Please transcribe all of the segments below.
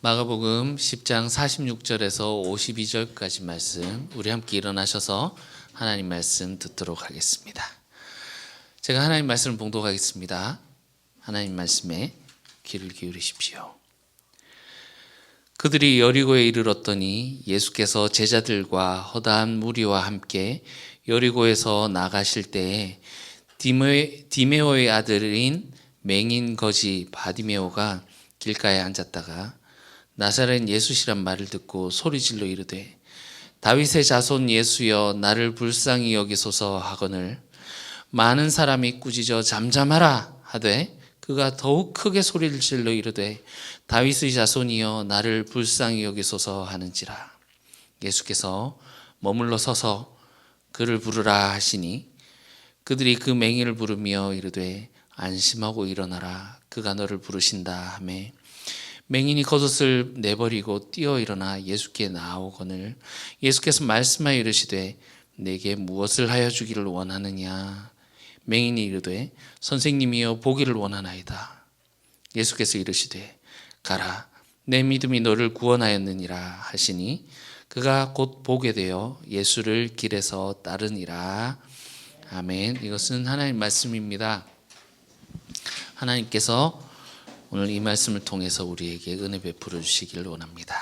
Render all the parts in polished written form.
마가복음 10장 46절에서 52절까지 말씀, 우리 함께 일어나셔서 하나님 말씀 듣도록 하겠습니다. 제가 하나님 말씀을 봉독하겠습니다. 하나님 말씀에 귀를 기울이십시오. 그들이 여리고에 이르렀더니 예수께서 제자들과 허다한 무리와 함께 여리고에서 나가실 때에 디메오의 아들인 맹인 거지 바디메오가 길가에 앉았다가 나사렛 예수시란 말을 듣고 소리질러 이르되 다윗의 자손 예수여 나를 불쌍히 여기소서 하거늘 많은 사람이 꾸짖어 잠잠하라 하되 그가 더욱 크게 소리를 질러 이르되 다윗의 자손이여 나를 불쌍히 여기소서 하는지라. 예수께서 머물러 서서 그를 부르라 하시니 그들이 그 맹인을 부르며 이르되 안심하고 일어나라 그가 너를 부르신다 하매 맹인이 겉옷을 내버리고 뛰어 일어나 예수께 나아오거늘 예수께서 말씀하여 이르시되 내게 무엇을 하여 주기를 원하느냐. 맹인이 이르되 선생님이여 보기를 원하나이다. 예수께서 이르시되 가라 내 믿음이 너를 구원하였느니라 하시니 그가 곧 보게 되어 예수를 길에서 따르니라. 아멘. 이것은 하나님 말씀입니다. 하나님께서 오늘 이 말씀을 통해서 우리에게 은혜 베풀어 주시기를 원합니다.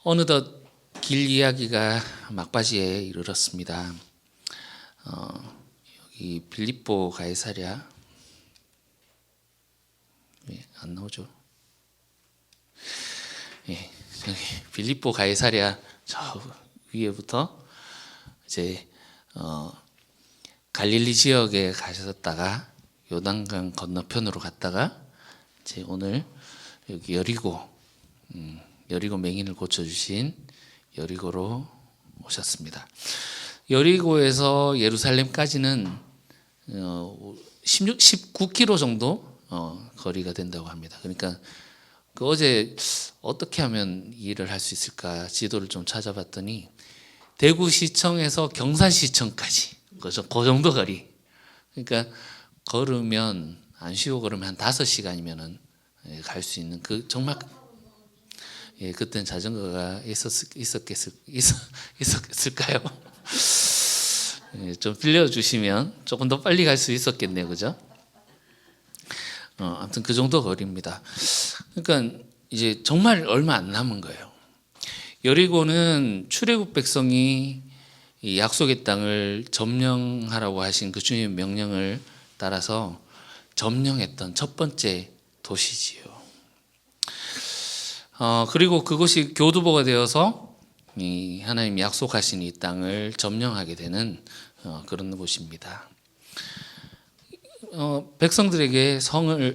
어느덧 길 이야기가 막바지에 이르렀습니다. 여기 빌립보 가이사랴 안 나오죠? 예, 여기 빌립보 가이사랴 저 위에부터 이제 갈릴리 지역에 가셨다가 요단강 건너편으로 갔다가 이제 오늘 여기 여리고 맹인을 고쳐주신 여리고로 오셨습니다. 여리고에서 예루살렘까지는 19km 정도 거리가 된다고 합니다. 그러니까 그 어제 어떻게 하면 이 일을 할 수 있을까 지도를 좀 찾아봤더니 대구시청에서 경산시청까지 그 정도 거리. 그러니까 걸으면 안 쉬고 걸으면 한 5시간이면은 갈 수 있는 그 정말 그때는 자전거가 있었을까요? 좀 빌려주시면 조금 더 빨리 갈 수 있었겠네요, 그죠? 아무튼 그 정도 거리입니다. 그러니까 이제 정말 얼마 안 남은 거예요. 여리고는 출애굽 백성이 이 약속의 땅을 점령하라고 하신 그 주님의 명령을 따라서 점령했던 첫 번째 도시지요. 그리고 그것이 교두보가 되어서 이 하나님이 약속하신 이 땅을 점령하게 되는 그런 곳입니다. 백성들에게 성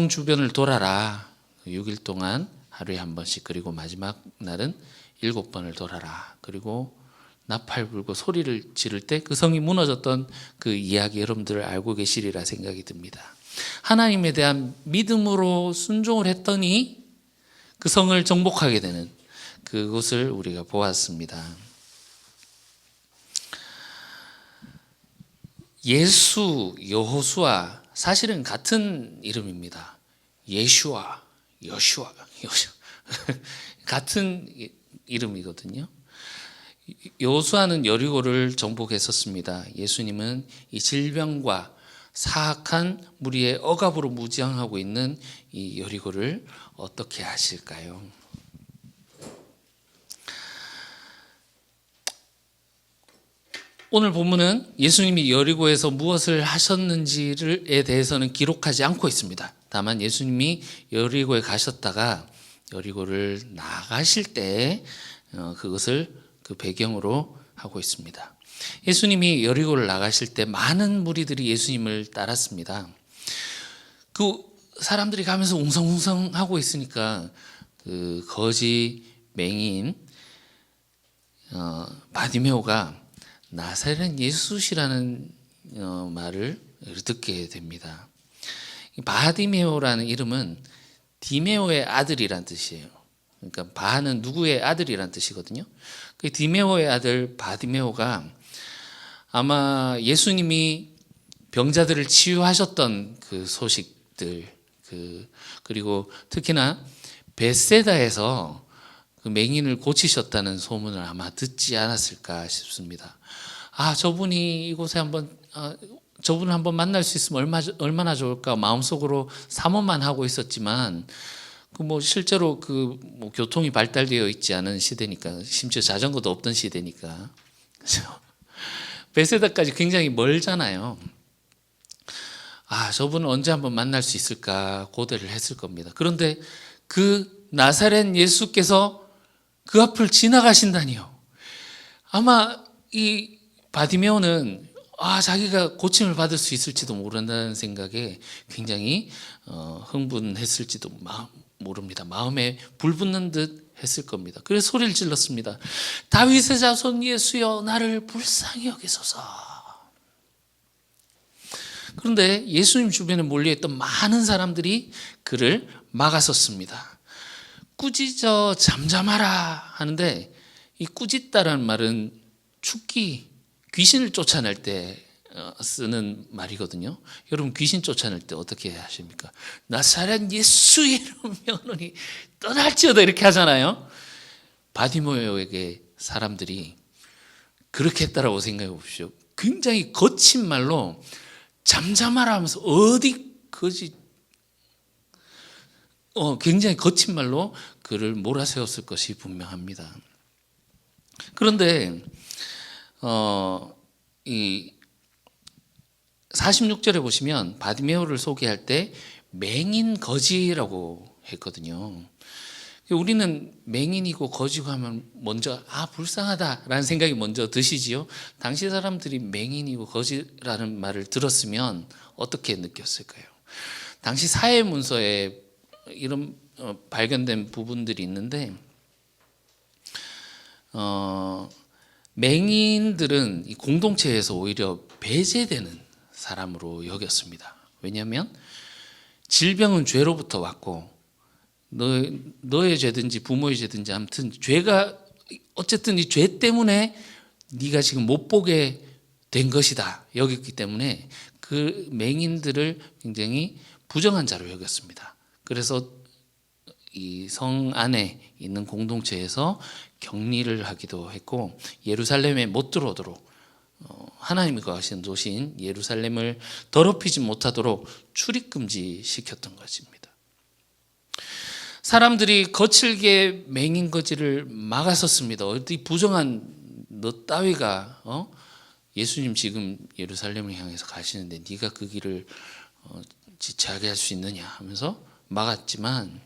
주변을 돌아라. 6일 동안 하루에 한 번씩, 그리고 마지막 날은 7번을 돌아라. 그리고 나팔 불고 소리를 지를 때 그 성이 무너졌던 그 이야기 여러분들 알고 계시리라 생각이 듭니다. 하나님에 대한 믿음으로 순종을 했더니 그 성을 정복하게 되는 그것을 우리가 보았습니다. 예수, 여호수아 사실은 같은 이름입니다. 예슈아, 여슈아 같은 이름이거든요. 여호수아는 여리고를 정복했었습니다. 예수님은 이 질병과 사악한 무리의 억압으로 무장하고 있는 이 여리고를 어떻게 하실까요? 오늘 본문은 예수님이 여리고에서 무엇을 하셨는지에 대해서는 기록하지 않고 있습니다. 다만 예수님이 여리고에 가셨다가 여리고를 나가실 때 그것을 그 배경으로 하고 있습니다. 예수님이 여리고를 나가실 때 많은 무리들이 예수님을 따랐습니다. 그 사람들이 가면서 웅성웅성하고 있으니까 그 거지 맹인 바디메오가 나사렛 예수시라는 말을 듣게 됩니다. 바디메오라는 이름은 디메오의 아들이란 뜻이에요. 그러니까 바는 누구의 아들이란 뜻이거든요. 그 디메오의 아들 바디메오가 아마 예수님이 병자들을 치유하셨던 그 소식들, 그리고 특히나 벳세다에서 그 맹인을 고치셨다는 소문을 아마 듣지 않았을까 싶습니다. 저분이 이곳에 저분을 한번 만날 수 있으면 얼마나 좋을까 마음속으로 사모만 하고 있었지만 실제로 교통이 발달되어 있지 않은 시대니까, 심지어 자전거도 없던 시대니까, 그렇죠? 베세다까지 굉장히 멀잖아요. 저분을 언제 한번 만날 수 있을까 고대를 했을 겁니다. 그런데 그 나사렛 예수께서 그 앞을 지나가신다니요. 아마 이 바디메오는 자기가 고침을 받을 수 있을지도 모른다는 생각에 굉장히 흥분했을지도 모릅니다. 마음에 불붙는 듯 했을 겁니다. 그래서 소리를 질렀습니다. 다윗의 자손 예수여, 나를 불쌍히 여기소서. 그런데 예수님 주변에 몰려있던 많은 사람들이 그를 막았었습니다. 꾸짖어 잠잠하라 하는데, 이 꾸짖다라는 말은 죽기, 귀신을 쫓아낼 때 쓰는 말이거든요. 여러분, 귀신 쫓아낼 때 어떻게 하십니까? 나사렛 예수 이름 명하노니 떠날지어다, 이렇게 하잖아요. 바디메오에게 사람들이 그렇게 했다라고 생각해 보십시오. 굉장히 거친 말로 잠잠하라 하면서 굉장히 거친 말로 그를 몰아세웠을 것이 분명합니다. 그런데 이 46절에 보시면 바디메오를 소개할 때 맹인 거지라고 했거든요. 우리는 맹인이고 거지고 하면 먼저 불쌍하다라는 생각이 먼저 드시지요. 당시 사람들이 맹인이고 거지라는 말을 들었으면 어떻게 느꼈을까요? 당시 사회 문서에 이런 발견된 부분들이 있는데, 맹인들은 이 공동체에서 오히려 배제되는 사람으로 여겼습니다. 왜냐하면 질병은 죄로부터 왔고, 너의 죄든지 부모의 죄든지 아무튼 죄가 어쨌든 이 죄 때문에 네가 지금 못 보게 된 것이다 여겼기 때문에 그 맹인들을 굉장히 부정한 자로 여겼습니다. 그래서 이 성 안에 있는 공동체에서 격리를 하기도 했고, 예루살렘에 못 들어오도록 하나님이 거하시는 도시인 예루살렘을 더럽히지 못하도록 출입금지 시켰던 것입니다. 사람들이 거칠게 맹인 거지를 막았었습니다. 어디 부정한 너 따위가 예수님 지금 예루살렘을 향해서 가시는데 네가 그 길을 지체하게 할 수 있느냐 하면서 막았지만,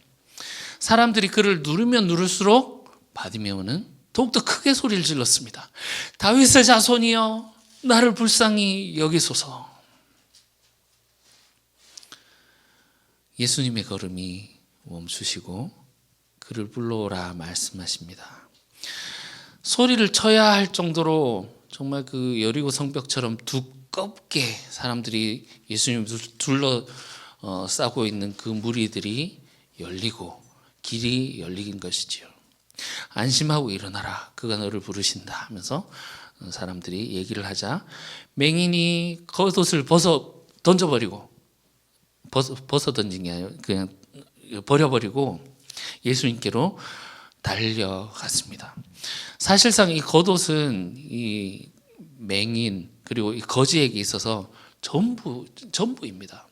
사람들이 그를 누르면 누를수록 바디메오는 더욱더 크게 소리를 질렀습니다. 다윗의 자손이여, 나를 불쌍히 여기소서. 예수님의 걸음이 멈추시고 그를 불러오라 말씀하십니다. 소리를 쳐야 할 정도로 정말 그 여리고 성벽처럼 두껍게 사람들이 예수님을 둘러싸고 있는 그 무리들이 열리고 길이 열린 것이지요. 안심하고 일어나라, 그가 너를 부르신다 하면서 사람들이 얘기를 하자 맹인이 겉옷을 던져버리고, 벗어 던진 게 아니라 그냥 버려버리고 예수님께로 달려갔습니다. 사실상 이 겉옷은 이 맹인 그리고 이 거지에게 있어서 전부입니다.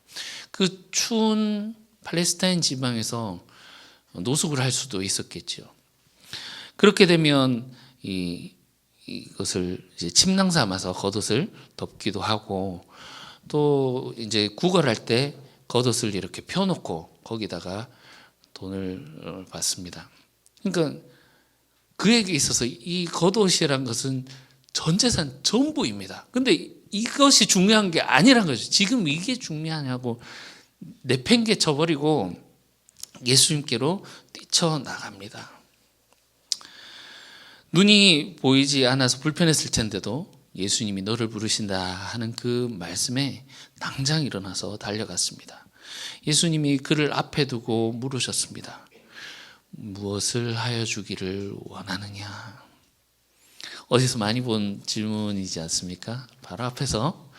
그 추운 팔레스타인 지방에서 노숙을 할 수도 있었겠죠. 그렇게 되면 이것을 이제 침낭 삼아서 겉옷을 덮기도 하고, 또 이제 구걸할 때 겉옷을 이렇게 펴놓고 거기다가 돈을 받습니다. 그러니까 그에게 있어서 이 겉옷이란 것은 전 재산 전부입니다. 근데 이것이 중요한 게 아니란 거죠. 지금 이게 중요하냐고 내팽개 쳐버리고 예수님께로 뛰쳐나갑니다. 눈이 보이지 않아서 불편했을 텐데도 예수님이 너를 부르신다 하는 그 말씀에 당장 일어나서 달려갔습니다. 예수님이 그를 앞에 두고 물으셨습니다. 무엇을 하여 주기를 원하느냐? 어디서 많이 본 질문이지 않습니까? 바로 앞에서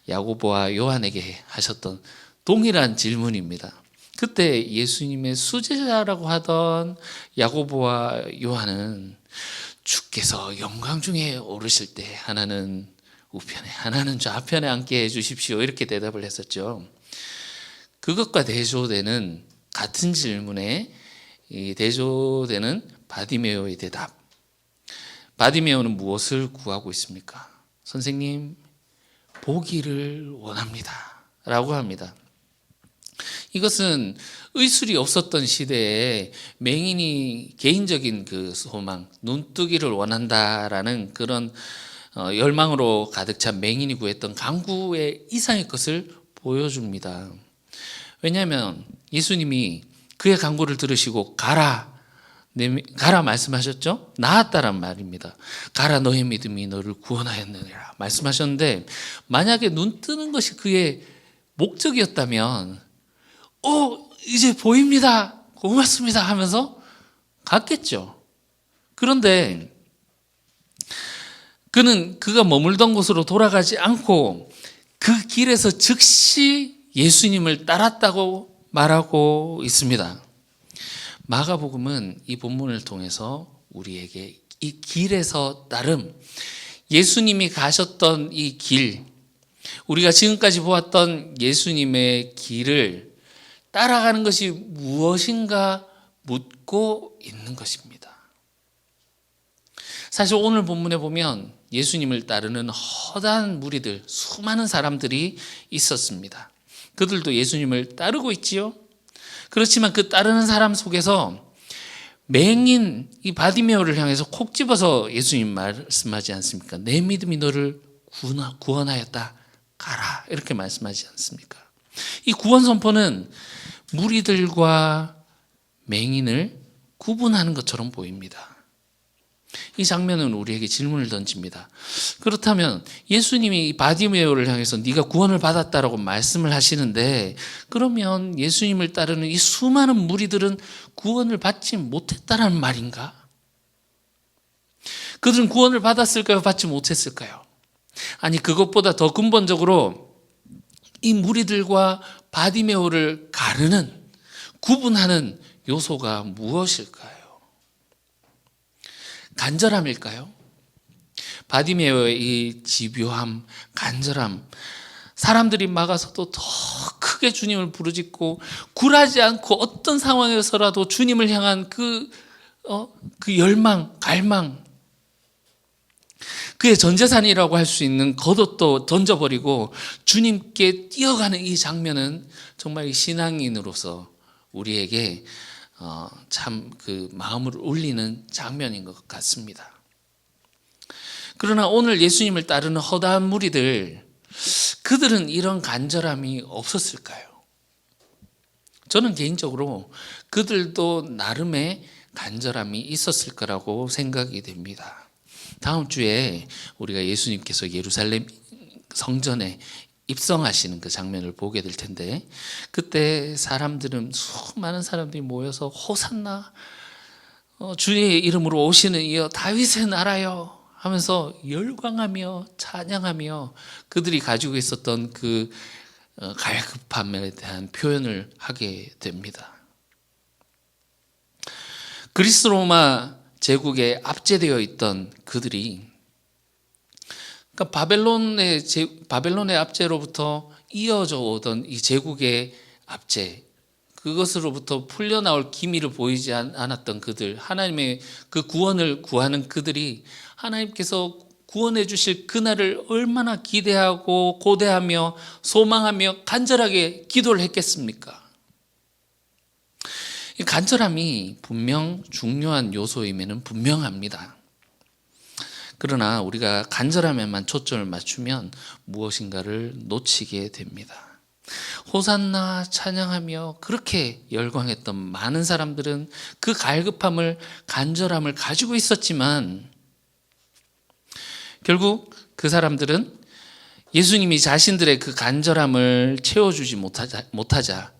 야고보와 요한에게 하셨던 동일한 질문입니다. 그때 예수님의 수제자라고 하던 야고보와 요한은 주께서 영광 중에 오르실 때 하나는 우편에 하나는 좌편에 앉게 해주십시오 이렇게 대답을 했었죠. 그것과 대조되는 같은 질문에 대조되는 바디메오의 대답. 바디메오는 무엇을 구하고 있습니까? 선생님, 보기를 원합니다 라고 합니다. 이것은 의술이 없었던 시대에 맹인이 개인적인 그 소망, 눈뜨기를 원한다라는 그런 열망으로 가득 찬 맹인이 구했던 간구의 이상의 것을 보여줍니다. 왜냐하면 예수님이 그의 간구를 들으시고 가라 말씀하셨죠? 나았다란 말입니다. 가라, 너의 믿음이 너를 구원하였느니라 말씀하셨는데, 만약에 눈 뜨는 것이 그의 목적이었다면 이제 보입니다, 고맙습니다 하면서 갔겠죠. 그런데 그가 머물던 곳으로 돌아가지 않고 그 길에서 즉시 예수님을 따랐다고 말하고 있습니다. 마가복음은 이 본문을 통해서 우리에게 이 길에서 따름, 예수님이 가셨던 이 길, 우리가 지금까지 보았던 예수님의 길을 따라가는 것이 무엇인가 묻고 있는 것입니다. 사실 오늘 본문에 보면 예수님을 따르는 허다한 무리들, 수많은 사람들이 있었습니다. 그들도 예수님을 따르고 있지요. 그렇지만 그 따르는 사람 속에서 맹인 이 바디메오를 향해서 콕 집어서 예수님 말씀하지 않습니까? 내 믿음이 너를 구원하였다, 가라, 이렇게 말씀하지 않습니까? 이 구원 선포는 무리들과 맹인을 구분하는 것처럼 보입니다. 이 장면은 우리에게 질문을 던집니다. 그렇다면 예수님이 바디메오를 향해서 네가 구원을 받았다라고 말씀을 하시는데, 그러면 예수님을 따르는 이 수많은 무리들은 구원을 받지 못했다는 말인가? 그들은 구원을 받았을까요? 받지 못했을까요? 아니, 그것보다 더 근본적으로 이 무리들과 바디메오를 가르는, 구분하는 요소가 무엇일까요? 간절함일까요? 바디메오의 이 집요함, 간절함, 사람들이 막아서도 더 크게 주님을 부르짖고 굴하지 않고 어떤 상황에서라도 주님을 향한 그 열망, 갈망, 그의 전재산이라고 할 수 있는 겉옷도 던져버리고 주님께 뛰어가는 이 장면은 정말 신앙인으로서 우리에게 참 그 마음을 울리는 장면인 것 같습니다. 그러나 오늘 예수님을 따르는 허다한 무리들, 그들은 이런 간절함이 없었을까요? 저는 개인적으로 그들도 나름의 간절함이 있었을 거라고 생각이 됩니다. 다음 주에 우리가 예수님께서 예루살렘 성전에 입성하시는 그 장면을 보게 될 텐데, 그때 사람들은, 수많은 사람들이 모여서 호산나, 주의 이름으로 오시는 이여 다윗의 나라여 하면서 열광하며 찬양하며 그들이 가지고 있었던 그 갈급함에 대한 표현을 하게 됩니다. 그리스 로마 제국에 압제되어 있던 그들이, 그러니까 바벨론의 압제로부터 이어져 오던 이 제국의 압제, 그것으로부터 풀려나올 기미를 보이지 않았던 그들, 하나님의 그 구원을 구하는 그들이 하나님께서 구원해 주실 그날을 얼마나 기대하고 고대하며 소망하며 간절하게 기도를 했겠습니까? 이 간절함이 분명 중요한 요소임에는 분명합니다. 그러나 우리가 간절함에만 초점을 맞추면 무엇인가를 놓치게 됩니다. 호산나 찬양하며 그렇게 열광했던 많은 사람들은 그 갈급함을, 간절함을 가지고 있었지만 결국 그 사람들은 예수님이 자신들의 그 간절함을 채워주지 못하자,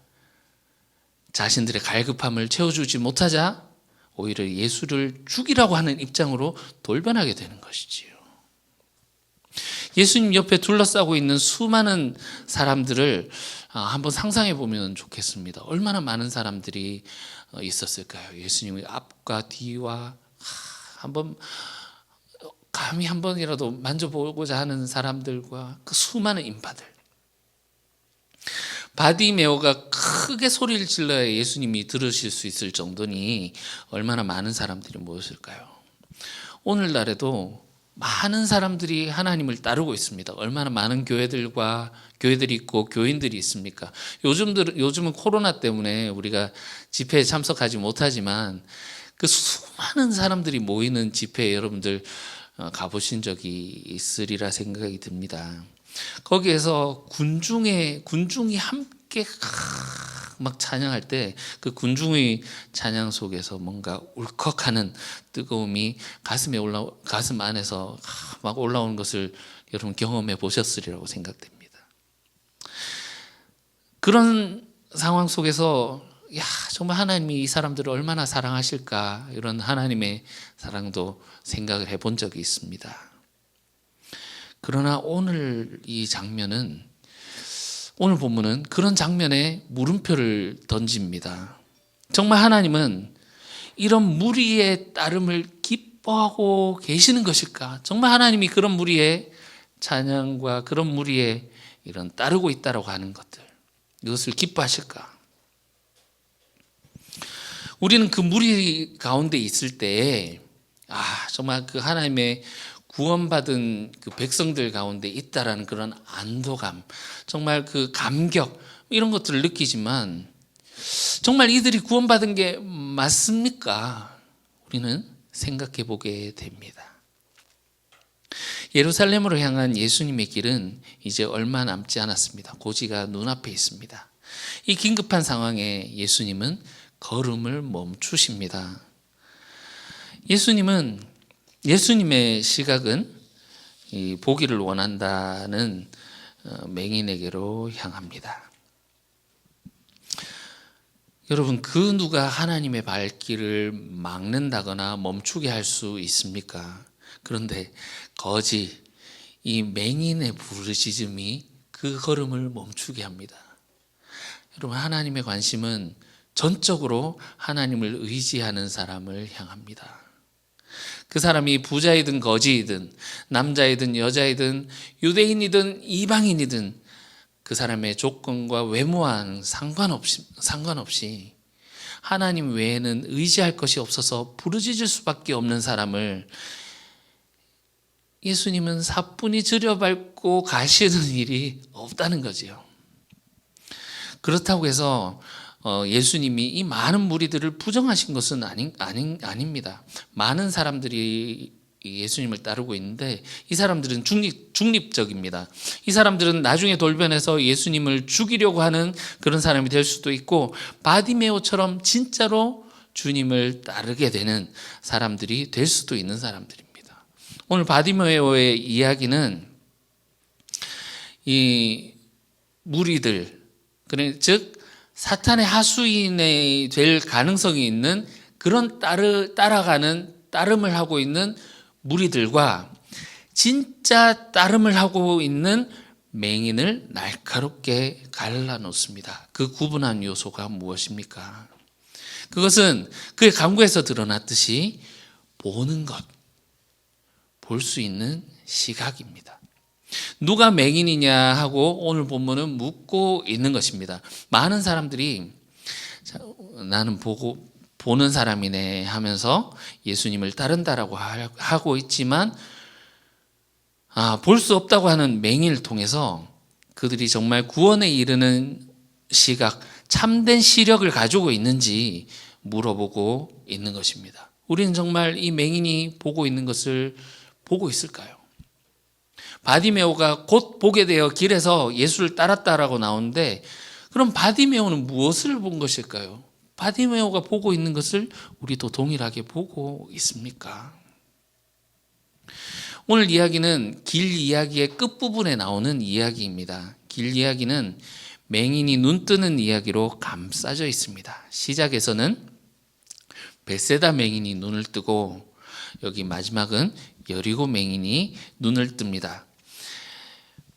자신들의 갈급함을 채워주지 못하자 오히려 예수를 죽이라고 하는 입장으로 돌변하게 되는 것이지요. 예수님 옆에 둘러싸고 있는 수많은 사람들을 한번 상상해 보면 좋겠습니다. 얼마나 많은 사람들이 있었을까요? 예수님의 앞과 뒤와 한번 감히 한 번이라도 만져보고자 하는 사람들과 그 수많은 인파들. 바디메오가 크게 소리를 질러야 예수님이 들으실 수 있을 정도니 얼마나 많은 사람들이 모였을까요? 오늘날에도 많은 사람들이 하나님을 따르고 있습니다. 얼마나 많은 교회들이 있고 교인들이 있습니까? 요즘은 코로나 때문에 우리가 집회에 참석하지 못하지만 그 수많은 사람들이 모이는 집회에 여러분들 가보신 적이 있으리라 생각이 듭니다. 거기에서 군중이 함께 막 찬양할 때 그 군중의 찬양 속에서 뭔가 울컥하는 뜨거움이 가슴 안에서 막 올라오는 것을 여러분 경험해 보셨으리라고 생각됩니다. 그런 상황 속에서 정말 하나님이 이 사람들을 얼마나 사랑하실까, 이런 하나님의 사랑도 생각을 해본 적이 있습니다. 그러나 오늘 이 장면은, 오늘 본문은 그런 장면에 물음표를 던집니다. 정말 하나님은 이런 무리의 따름을 기뻐하고 계시는 것일까? 정말 하나님이 그런 무리의 찬양과 그런 무리의 이런 따르고 있다라고 하는 것들, 이것을 기뻐하실까? 우리는 그 무리 가운데 있을 때에 정말 그 하나님의 구원받은 그 백성들 가운데 있다라는 그런 안도감, 정말 그 감격, 이런 것들을 느끼지만 정말 이들이 구원받은 게 맞습니까? 우리는 생각해 보게 됩니다. 예루살렘으로 향한 예수님의 길은 이제 얼마 남지 않았습니다. 고지가 눈앞에 있습니다. 이 긴급한 상황에 예수님은 걸음을 멈추십니다. 예수님의 시각은 이 보기를 원한다는 맹인에게로 향합니다. 여러분, 그 누가 하나님의 발길을 막는다거나 멈추게 할 수 있습니까? 그런데 거지, 이 맹인의 부르짖음이 그 걸음을 멈추게 합니다. 여러분, 하나님의 관심은 전적으로 하나님을 의지하는 사람을 향합니다. 그 사람이 부자이든 거지이든 남자이든 여자이든 유대인이든 이방인이든 그 사람의 조건과 외모와는 상관없이 하나님 외에는 의지할 것이 없어서 부르짖을 수밖에 없는 사람을 예수님은 사뿐히 들여밟고 가시는 일이 없다는 거지요. 그렇다고 해서 예수님이 이 많은 무리들을 부정하신 것은 아닙니다. 많은 사람들이 예수님을 따르고 있는데 이 사람들은 중립적입니다. 이 사람들은 나중에 돌변해서 예수님을 죽이려고 하는 그런 사람이 될 수도 있고, 바디메오처럼 진짜로 주님을 따르게 되는 사람들이 될 수도 있는 사람들입니다. 오늘 바디메오의 이야기는 이 무리들, 즉 사탄의 하수인이 될 가능성이 있는 그런 따름을 하고 있는 무리들과 진짜 따름을 하고 있는 맹인을 날카롭게 갈라놓습니다. 그 구분한 요소가 무엇입니까? 그것은 그의 강구에서 드러났듯이 보는 것, 볼 수 있는 시각입니다. 누가 맹인이냐 하고 오늘 본문은 묻고 있는 것입니다. 많은 사람들이 나는 보는 사람이네 하면서 예수님을 따른다라고 하고 있지만 볼 수 없다고 하는 맹인을 통해서 그들이 정말 구원에 이르는 시각, 참된 시력을 가지고 있는지 물어보고 있는 것입니다. 우리는 정말 이 맹인이 보고 있는 것을 보고 있을까요? 바디메오가 곧 보게 되어 길에서 예수를 따랐다라고 나오는데, 그럼 바디메오는 무엇을 본 것일까요? 바디메오가 보고 있는 것을 우리도 동일하게 보고 있습니까? 오늘 이야기는 길 이야기의 끝부분에 나오는 이야기입니다. 길 이야기는 맹인이 눈 뜨는 이야기로 감싸져 있습니다. 시작에서는 벳세다 맹인이 눈을 뜨고, 여기 마지막은 여리고 맹인이 눈을 뜹니다.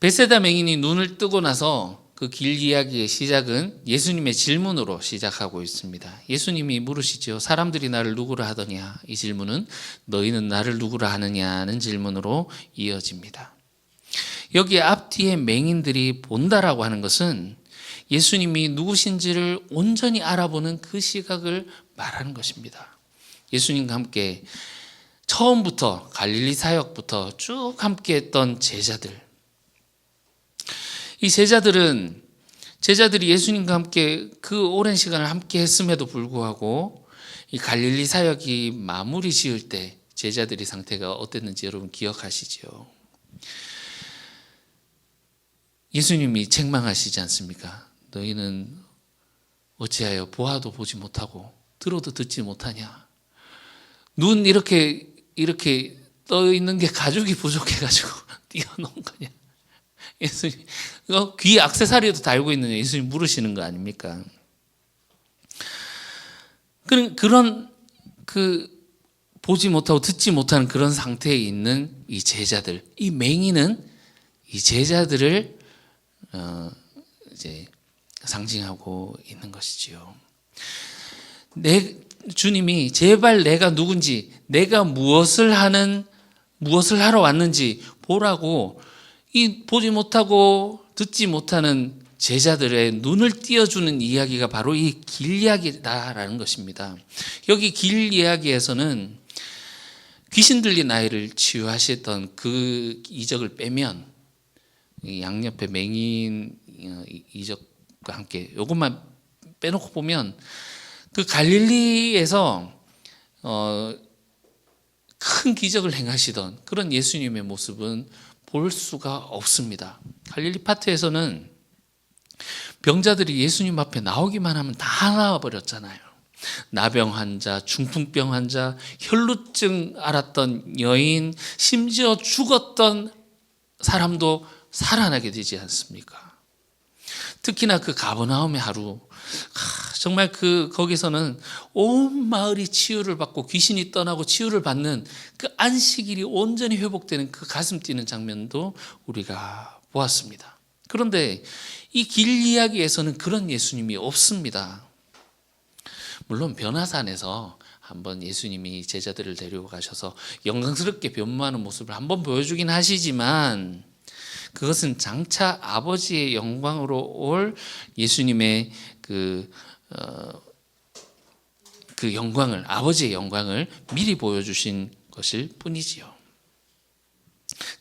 벳세다 맹인이 눈을 뜨고 나서 그 길 이야기의 시작은 예수님의 질문으로 시작하고 있습니다. 예수님이 물으시죠. 사람들이 나를 누구라 하더냐? 이 질문은 너희는 나를 누구라 하느냐는 질문으로 이어집니다. 여기 앞뒤에 맹인들이 본다라고 하는 것은 예수님이 누구신지를 온전히 알아보는 그 시각을 말하는 것입니다. 예수님과 함께 처음부터 갈릴리 사역부터 쭉 함께 했던 제자들, 이 제자들이 예수님과 함께 그 오랜 시간을 함께 했음에도 불구하고 이 갈릴리 사역이 마무리 지을 때 제자들의 상태가 어땠는지 여러분 기억하시죠? 예수님이 책망하시지 않습니까? 너희는 어찌하여 보아도 보지 못하고 들어도 듣지 못하냐? 눈 이렇게 떠 있는 게 가죽이 부족해가지고 띄어놓은 거냐? 예수님, 귀 액세서리도 달고 있는 예수님 물으시는 거 아닙니까? 그런 보지 못하고 듣지 못하는 그런 상태에 있는 이 제자들, 이 맹인은 이 제자들을 이제 상징하고 있는 것이지요. 주님이 제발 내가 누군지, 내가 무엇을 하러 왔는지 보라고 이 보지 못하고 듣지 못하는 제자들의 눈을 띄워주는 이야기가 바로 이 길 이야기다라는 것입니다. 여기 길 이야기에서는 귀신 들린 아이를 치유하셨던 그 이적을 빼면 양옆에 맹인 이적과 함께 이것만 빼놓고 보면 그 갈릴리에서 큰 기적을 행하시던 그런 예수님의 모습은 볼 수가 없습니다. 갈릴리 파트에서는 병자들이 예수님 앞에 나오기만 하면 다 나와버렸잖아요. 나병 환자, 중풍병 환자, 혈루증 앓았던 여인, 심지어 죽었던 사람도 살아나게 되지 않습니까? 특히나 그 가버나움의 하루, 정말 거기서는 온 마을이 치유를 받고 귀신이 떠나고 치유를 받는 그 안식일이 온전히 회복되는 그 가슴 뛰는 장면도 우리가 보았습니다. 그런데 이 길 이야기에서는 그런 예수님이 없습니다. 물론 변화산에서 한번 예수님이 제자들을 데리고 가셔서 영광스럽게 변모하는 모습을 한번 보여주긴 하시지만 그것은 장차 아버지의 영광으로 올 예수님의 그 영광을, 아버지의 영광을 미리 보여주신 것일 뿐이지요.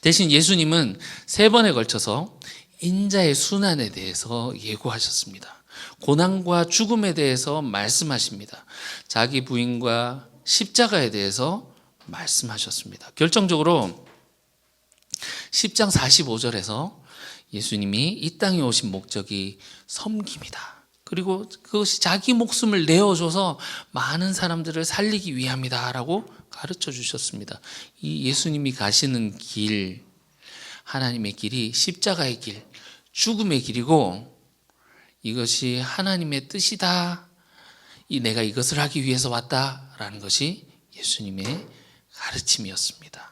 대신 예수님은 3번에 걸쳐서 인자의 순환에 대해서 예고하셨습니다. 고난과 죽음에 대해서 말씀하십니다. 자기 부인과 십자가에 대해서 말씀하셨습니다. 결정적으로 10장 45절에서 예수님이 이 땅에 오신 목적이 섬김이다. 그리고 그것이 자기 목숨을 내어줘서 많은 사람들을 살리기 위함이다라고 가르쳐 주셨습니다. 이 예수님이 가시는 길, 하나님의 길이 십자가의 길, 죽음의 길이고 이것이 하나님의 뜻이다. 내가 이것을 하기 위해서 왔다라는 것이 예수님의 가르침이었습니다.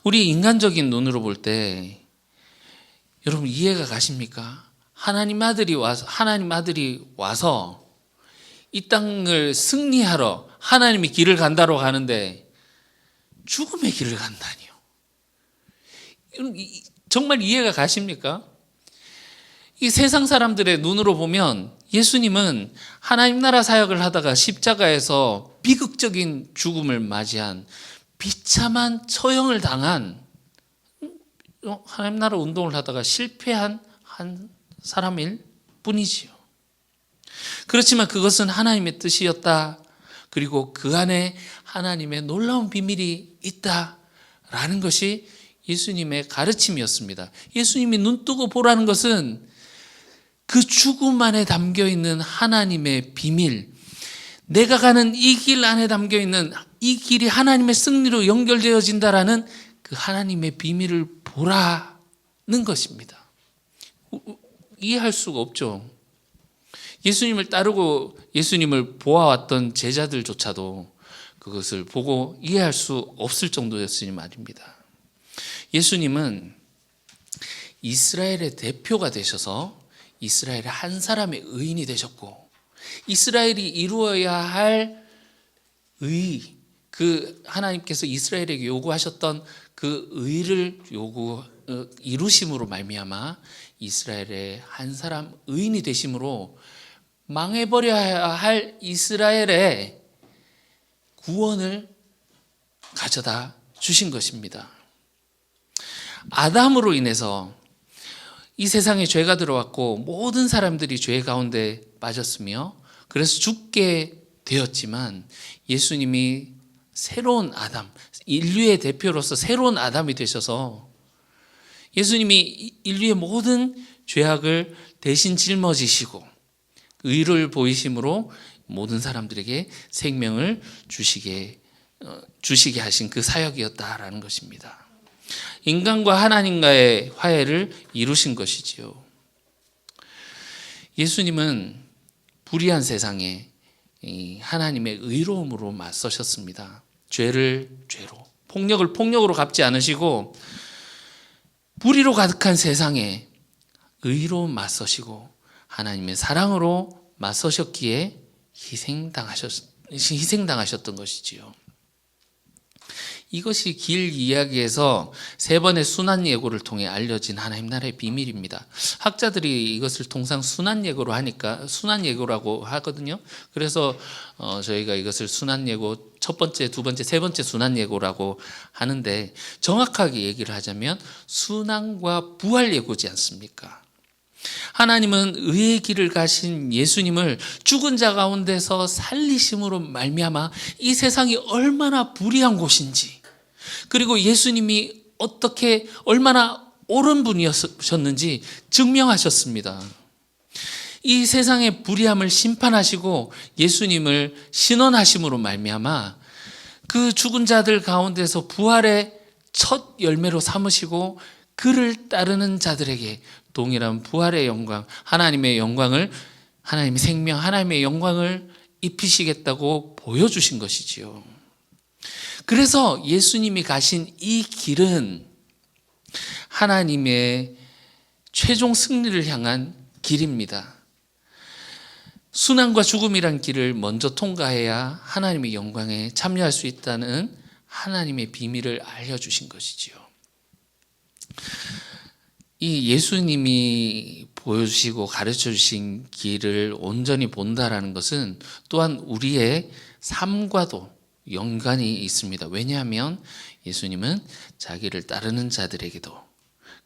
우리 인간적인 눈으로 볼 때 여러분 이해가 가십니까? 하나님 아들이 와서 이 땅을 승리하러 하나님의 길을 간다고 하는데 죽음의 길을 간다니요. 정말 이해가 가십니까? 이 세상 사람들의 눈으로 보면 예수님은 하나님 나라 사역을 하다가 십자가에서 비극적인 죽음을 맞이한 비참한 처형을 당한 하나님 나라 운동을 하다가 실패한 한 사람일 뿐이지요. 그렇지만 그것은 하나님의 뜻이었다. 그리고 그 안에 하나님의 놀라운 비밀이 있다라는 것이 예수님의 가르침이었습니다. 예수님이 눈 뜨고 보라는 것은 그 죽음 안에 담겨 있는 하나님의 비밀, 내가 가는 이 길 안에 담겨 있는 이 길이 하나님의 승리로 연결되어진다라는 그 하나님의 비밀을 보라는 것입니다. 이해할 수가 없죠. 예수님을 따르고 예수님을 보아왔던 제자들조차도 그것을 보고 이해할 수 없을 정도였으니 말입니다. 예수님은 이스라엘의 대표가 되셔서 이스라엘의 한 사람의 의인이 되셨고, 이스라엘이 이루어야 할 의, 그 하나님께서 이스라엘에게 요구하셨던 그 의를 이루심으로 말미암아 이스라엘의 한 사람 의인이 되심으로 망해버려야 할 이스라엘의 구원을 가져다 주신 것입니다. 아담으로 인해서 이 세상에 죄가 들어왔고 모든 사람들이 죄 가운데 빠졌으며 그래서 죽게 되었지만, 예수님이 새로운 아담, 인류의 대표로서 새로운 아담이 되셔서 예수님이 인류의 모든 죄악을 대신 짊어지시고 의를 보이심으로 모든 사람들에게 생명을 주시게 하신 그 사역이었다라는 것입니다. 인간과 하나님과의 화해를 이루신 것이지요. 예수님은 불의한 세상에 하나님의 의로움으로 맞서셨습니다. 죄를 죄로, 폭력을 폭력으로 갚지 않으시고 불의로 가득한 세상에 의로 맞서시고 하나님의 사랑으로 맞서셨기에 희생당하셨던 것이지요. 이것이 길 이야기에서 세 번의 순환 예고를 통해 알려진 하나님 나라의 비밀입니다. 학자들이 이것을 통상 순환 예고로 하니까 순환 예고라고 하거든요. 그래서 저희가 이것을 순환 예고 첫 번째, 두 번째, 세 번째 순환 예고라고 하는데, 정확하게 얘기를 하자면 순환과 부활 예고지 않습니까? 하나님은 의의 길을 가신 예수님을 죽은 자 가운데서 살리심으로 말미암아 이 세상이 얼마나 불의한 곳인지, 그리고 예수님이 얼마나 옳은 분이셨는지 증명하셨습니다. 이 세상의 불의함을 심판하시고 예수님을 신원하심으로 말미암아 그 죽은 자들 가운데서 부활의 첫 열매로 삼으시고 그를 따르는 자들에게 동일한 부활의 영광, 하나님의 영광을, 하나님의 생명, 하나님의 영광을 입히시겠다고 보여주신 것이지요. 그래서 예수님이 가신 이 길은 하나님의 최종 승리를 향한 길입니다. 순환과 죽음이란 길을 먼저 통과해야 하나님의 영광에 참여할 수 있다는 하나님의 비밀을 알려주신 것이지요. 이 예수님이 보여주시고 가르쳐주신 길을 온전히 본다라는 것은 또한 우리의 삶과도 연관이 있습니다. 왜냐하면 예수님은 자기를 따르는 자들에게도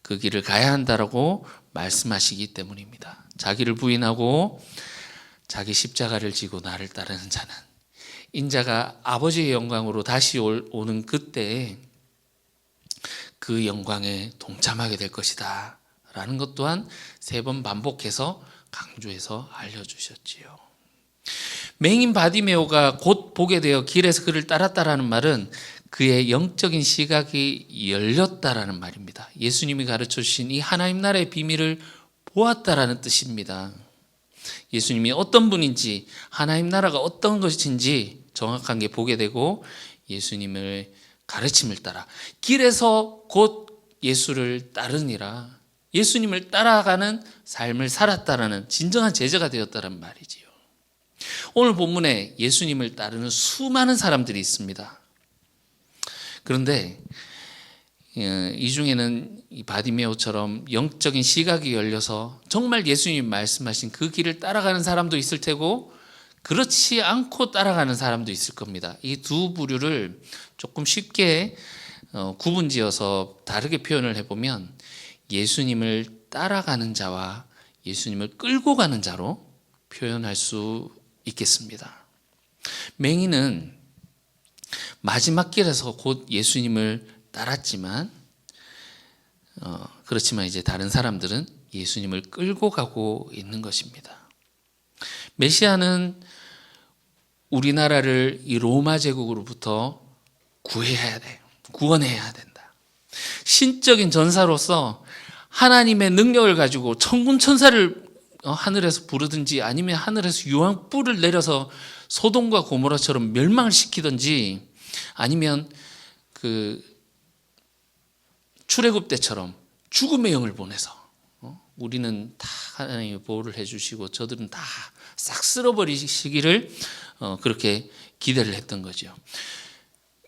그 길을 가야 한다라고 말씀하시기 때문입니다. 자기를 부인하고 자기 십자가를 지고 나를 따르는 자는 인자가 아버지의 영광으로 다시 오는 그때에 그 영광에 동참하게 될 것이다 라는 것 또한 세 번 반복해서 강조해서 알려주셨지요. 맹인 바디메오가 곧 보게 되어 길에서 그를 따랐다라는 말은 그의 영적인 시각이 열렸다라는 말입니다. 예수님이 가르쳐 주신 이 하나님 나라의 비밀을 보았다라는 뜻입니다. 예수님이 어떤 분인지, 하나님 나라가 어떤 것인지 정확하게 보게 되고 예수님의 가르침을 따라 길에서 곧 예수를 따르니라, 예수님을 따라가는 삶을 살았다라는 진정한 제자가 되었다는 말이지요. 오늘 본문에 예수님을 따르는 수많은 사람들이 있습니다. 그런데 이 중에는 이 바디메오처럼 영적인 시각이 열려서 정말 예수님이 말씀하신 그 길을 따라가는 사람도 있을 테고 그렇지 않고 따라가는 사람도 있을 겁니다. 이 두 부류를 조금 쉽게 구분지어서 다르게 표현을 해보면 예수님을 따라가는 자와 예수님을 끌고 가는 자로 표현할 수 있겠습니다. 맹인은 마지막 길에서 곧 예수님을 따랐지만 그렇지만 이제 다른 사람들은 예수님을 끌고 가고 있는 것입니다. 메시아는 우리나라를 이 로마 제국으로부터 구해야 돼요. 구원해야 된다. 신적인 전사로서 하나님의 능력을 가지고 천군 천사를 하늘에서 부르든지 아니면 하늘에서 유황불을 내려서 소돔과 고모라처럼 멸망을 시키든지 아니면 그 출애굽 때처럼 죽음의 영을 보내서 우리는 다 하나님이 보호를 해주시고 저들은 다 싹 쓸어버리시기를 그렇게 기대를 했던 거죠.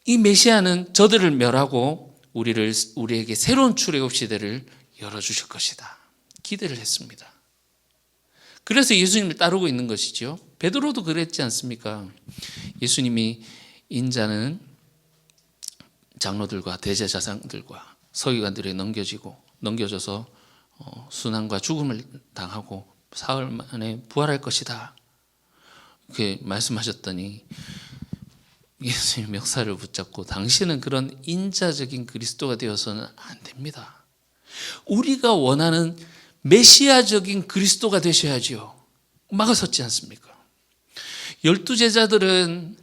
이 메시아는 저들을 멸하고 우리에게 새로운 출애굽 시대를 열어주실 것이다. 기대를 했습니다. 그래서 예수님을 따르고 있는 것이죠. 베드로도 그랬지 않습니까? 예수님이 인자는 장로들과 대제사장들과 서기관들에 넘겨져서 순환과 죽음을 당하고 사흘 만에 부활할 것이다. 이렇게 말씀하셨더니 예수님 역사를 붙잡고 당신은 그런 인자적인 그리스도가 되어서는 안 됩니다. 우리가 원하는 메시아적인 그리스도가 되셔야지요. 막아섰지 않습니까? 12제자들은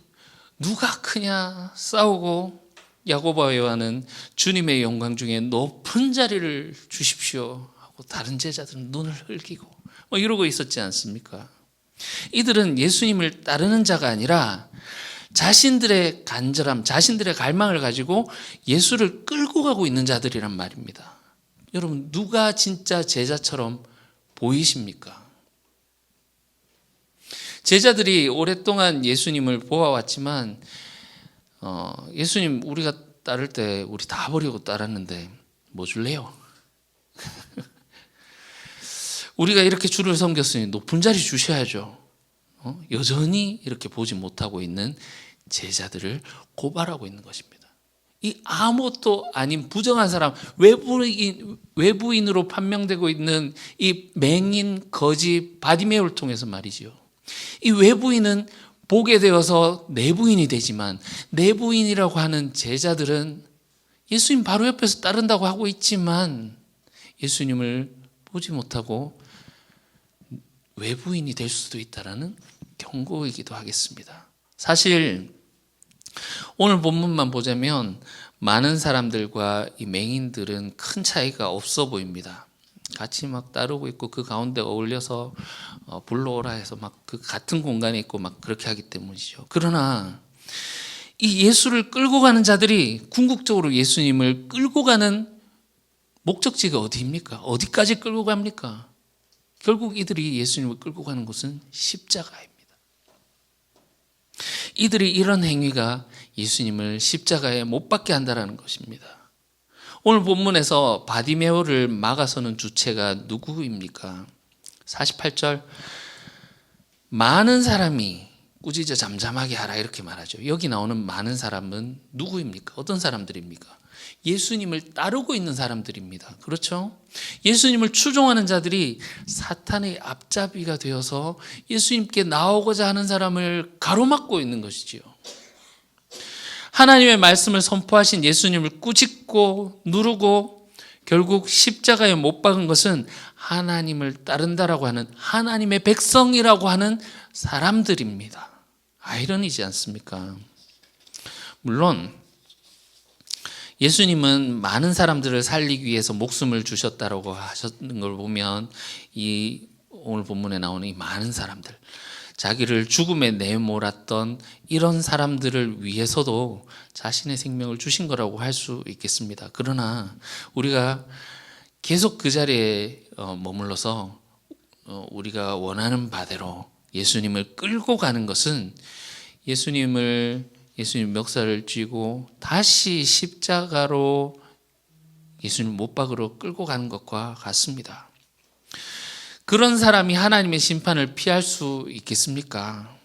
누가 크냐 싸우고 야고보와 요한은 주님의 영광 중에 높은 자리를 주십시오 하고 다른 제자들은 눈을 흘기고 이러고 있었지 않습니까? 이들은 예수님을 따르는 자가 아니라 자신들의 간절함, 자신들의 갈망을 가지고 예수를 끌고 가고 있는 자들이란 말입니다. 여러분, 누가 진짜 제자처럼 보이십니까? 제자들이 오랫동안 예수님을 보아왔지만 예수님 우리가 따를 때 우리 다 버리고 따랐는데 뭐 줄래요? 우리가 이렇게 주를 섬겼으니 높은 자리 주셔야죠. 여전히 이렇게 보지 못하고 있는 제자들을 고발하고 있는 것입니다. 이 아무것도 아닌 부정한 사람, 외부인으로 판명되고 있는 이 맹인 거지 바디메오를 통해서 말이죠. 이 외부인은 보게 되어서 내부인이 되지만 내부인이라고 하는 제자들은 예수님 바로 옆에서 따른다고 하고 있지만 예수님을 보지 못하고 외부인이 될 수도 있다라는 경고이기도 하겠습니다. 사실 오늘 본문만 보자면 많은 사람들과 이 맹인들은 큰 차이가 없어 보입니다. 같이 막 따르고 있고 그 가운데 어울려서 불러오라 해서 막 그 같은 공간에 있고 막 그렇게 하기 때문이죠. 그러나 이 예수를 끌고 가는 자들이 궁극적으로 예수님을 끌고 가는 목적지가 어디입니까? 어디까지 끌고 갑니까? 결국 이들이 예수님을 끌고 가는 곳은 십자가입니다. 이들이 이런 행위가 예수님을 십자가에 못 박게 한다는 것입니다. 오늘 본문에서 바디메오를 막아서는 주체가 누구입니까? 48절 많은 사람이 꾸짖어 잠잠하게 하라 이렇게 말하죠. 여기 나오는 많은 사람은 누구입니까? 어떤 사람들입니까? 예수님을 따르고 있는 사람들입니다. 그렇죠? 예수님을 추종하는 자들이 사탄의 앞잡이가 되어서 예수님께 나오고자 하는 사람을 가로막고 있는 것이지요. 하나님의 말씀을 선포하신 예수님을 꾸짖고 누르고 결국 십자가에 못 박은 것은 하나님을 따른다라고 하는 하나님의 백성이라고 하는 사람들입니다. 아이러니지 않습니까? 물론 예수님은 많은 사람들을 살리기 위해서 목숨을 주셨다라고 하셨는 걸 보면 이 오늘 본문에 나오는 이 많은 사람들, 자기를 죽음에 내몰았던 이런 사람들을 위해서도 자신의 생명을 주신 거라고 할 수 있겠습니다. 그러나 우리가 계속 그 자리에 머물러서 우리가 원하는 바대로 예수님을 끌고 가는 것은 예수님 멱살을 쥐고 다시 십자가로 예수님 못 박으러 끌고 가는 것과 같습니다. 그런 사람이 하나님의 심판을 피할 수 있겠습니까?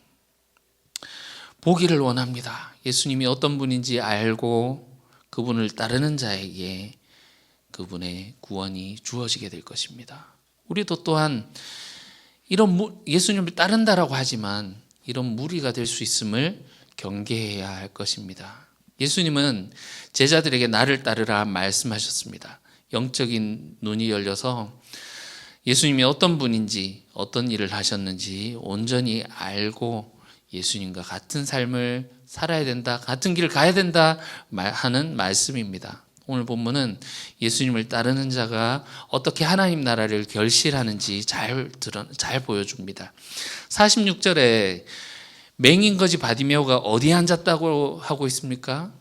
보기를 원합니다. 예수님이 어떤 분인지 알고 그분을 따르는 자에게 그분의 구원이 주어지게 될 것입니다. 우리도 또한 이런 예수님을 따른다라고 하지만 이런 무리가 될 수 있음을 경계해야 할 것입니다. 예수님은 제자들에게 나를 따르라 말씀하셨습니다. 영적인 눈이 열려서 예수님이 어떤 분인지 어떤 일을 하셨는지 온전히 알고 예수님과 같은 삶을 살아야 된다, 같은 길을 가야 된다 하는 말씀입니다. 오늘 본문은 예수님을 따르는 자가 어떻게 하나님 나라를 결실하는지 잘 보여줍니다. 46절에 맹인거지 바디메오가 어디에 앉았다고 하고 있습니까?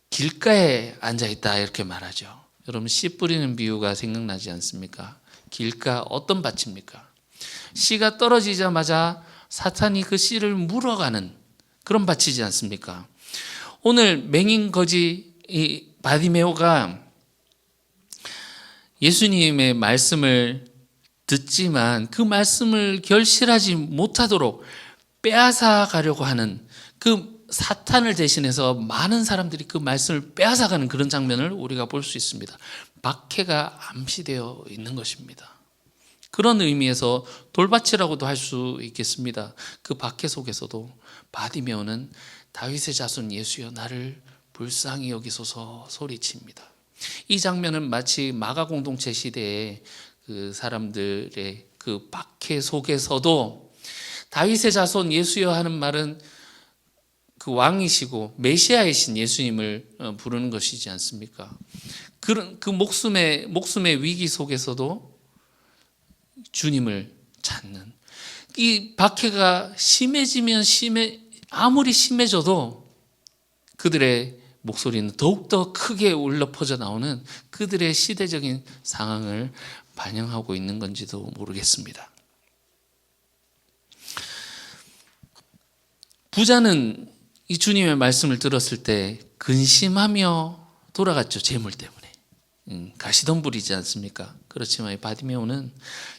길가에 앉아있다 이렇게 말하죠. 여러분, 씨 뿌리는 비유가 생각나지 않습니까? 길가 어떤 밭입니까? 씨가 떨어지자마자 사탄이 그 씨를 물어가는 그런 밭이지 않습니까? 오늘 맹인 거지 이 바디메오가 예수님의 말씀을 듣지만 그 말씀을 결실하지 못하도록 빼앗아 가려고 하는 그 사탄을 대신해서 많은 사람들이 그 말씀을 빼앗아 가는 그런 장면을 우리가 볼 수 있습니다. 박해가 암시되어 있는 것입니다. 그런 의미에서 돌밭이라고도 할 수 있겠습니다. 그 박해 속에서도 바디메오는 다윗의 자손 예수여 나를 불쌍히 여기소서 소리칩니다. 이 장면은 마치 마가 공동체 시대의 그 사람들의 그 박해 속에서도 다윗의 자손 예수여 하는 말은 그 왕이시고 메시아이신 예수님을 부르는 것이지 않습니까? 그 목숨의 위기 속에서도 주님을 찾는 이 박해가 심해지면 아무리 심해져도 그들의 목소리는 더욱더 크게 울려 퍼져 나오는 그들의 시대적인 상황을 반영하고 있는 건지도 모르겠습니다. 부자는 이 주님의 말씀을 들었을 때 근심하며 돌아갔죠. 재물 때문에. 가시덤 부리지 않습니까? 그렇지만 이 바디메오는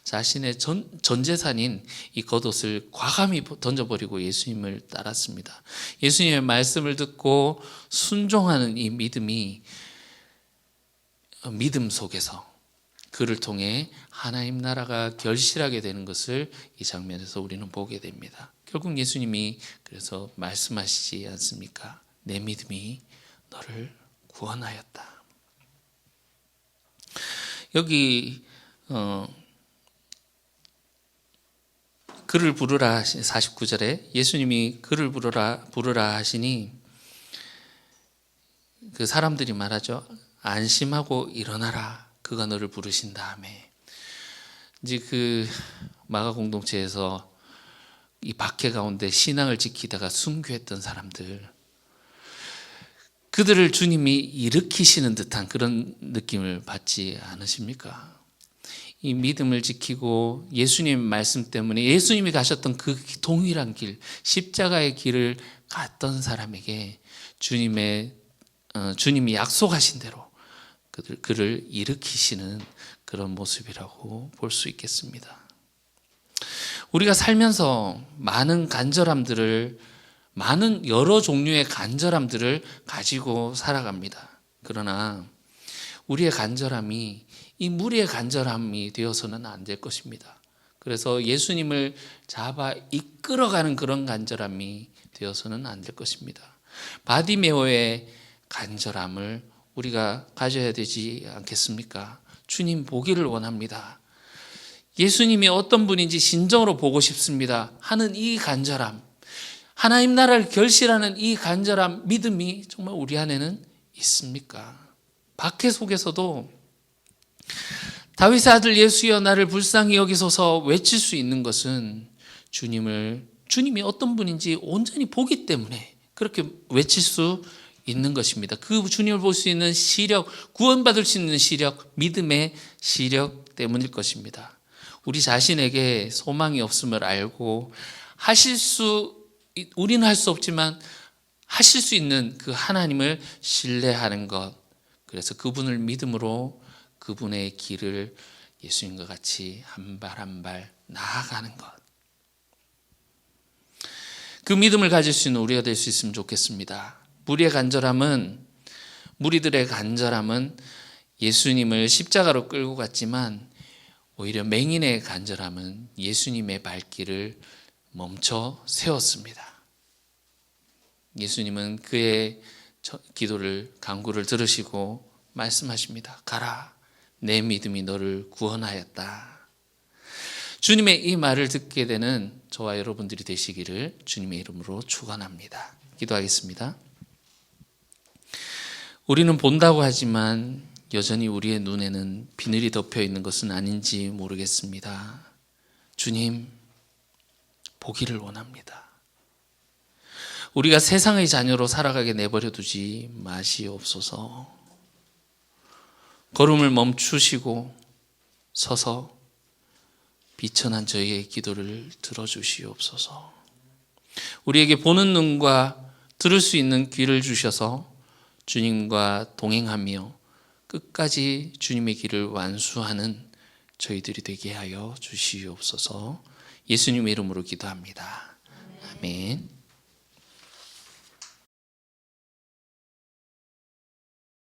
자신의 전 재산인 이 겉옷을 과감히 던져버리고 예수님을 따랐습니다. 예수님의 말씀을 듣고 순종하는 이 믿음 속에서 그를 통해 하나님 나라가 결실하게 되는 것을 이 장면에서 우리는 보게 됩니다. 결국 예수님이 그래서 말씀하시지 않습니까? 내 믿음이 너를 구원하였다. 여기 그를 부르라 49절에 예수님이 그를 부르라 하시니 그 사람들이 말하죠. 안심하고 일어나라. 그가 너를 부르신 다음에 이제 그 마가 공동체에서 이 박해 가운데 신앙을 지키다가 순교했던 사람들, 그들을 주님이 일으키시는 듯한 그런 느낌을 받지 않으십니까? 이 믿음을 지키고 예수님 말씀 때문에 예수님이 가셨던 그 동일한 길, 십자가의 길을 갔던 사람에게 주님이 약속하신 대로 그를 일으키시는 그런 모습이라고 볼 수 있겠습니다. 우리가 살면서 많은 여러 종류의 간절함들을 가지고 살아갑니다. 그러나 우리의 간절함이 이 무리의 간절함이 되어서는 안 될 것입니다. 그래서 예수님을 잡아 이끌어가는 그런 간절함이 되어서는 안 될 것입니다. 바디메오의 간절함을 우리가 가져야 되지 않겠습니까? 주님 보기를 원합니다. 예수님이 어떤 분인지 진정으로 보고 싶습니다 하는 이 간절함, 하나님 나라를 결실하는 이 간절함, 믿음이 정말 우리 안에는 있습니까? 박해 속에서도 다윗의 아들 예수여 나를 불쌍히 여기소서 외칠 수 있는 것은 주님이 어떤 분인지 온전히 보기 때문에 그렇게 외칠 수 있는 것입니다. 그 주님을 볼 수 있는 시력, 구원받을 수 있는 시력, 믿음의 시력 때문일 것입니다. 우리 자신에게 소망이 없음을 알고 우리는 할 수 없지만 하실 수 있는 그 하나님을 신뢰하는 것, 그래서 그분을 믿음으로 그분의 길을 예수님과 같이 한 발 한 발 나아가는 것, 그 믿음을 가질 수 있는 우리가 될 수 있으면 좋겠습니다. 무리들의 간절함은 예수님을 십자가로 끌고 갔지만 오히려 맹인의 간절함은 예수님의 발길을 멈춰 세웠습니다. 예수님은 그의 간구를 들으시고 말씀하십니다. 가라, 내 믿음이 너를 구원하였다. 주님의 이 말을 듣게 되는 저와 여러분들이 되시기를 주님의 이름으로 축원합니다. 기도하겠습니다. 우리는 본다고 하지만 여전히 우리의 눈에는 비늘이 덮여 있는 것은 아닌지 모르겠습니다. 주님, 보기를 원합니다. 우리가 세상의 자녀로 살아가게 내버려 두지 마시옵소서. 걸음을 멈추시고 서서 비천한 저희의 기도를 들어주시옵소서. 우리에게 보는 눈과 들을 수 있는 귀를 주셔서 주님과 동행하며 끝까지 주님의 길을 완수하는 저희들이 되게 하여 주시옵소서. 예수님의 이름으로 기도합니다. 아멘.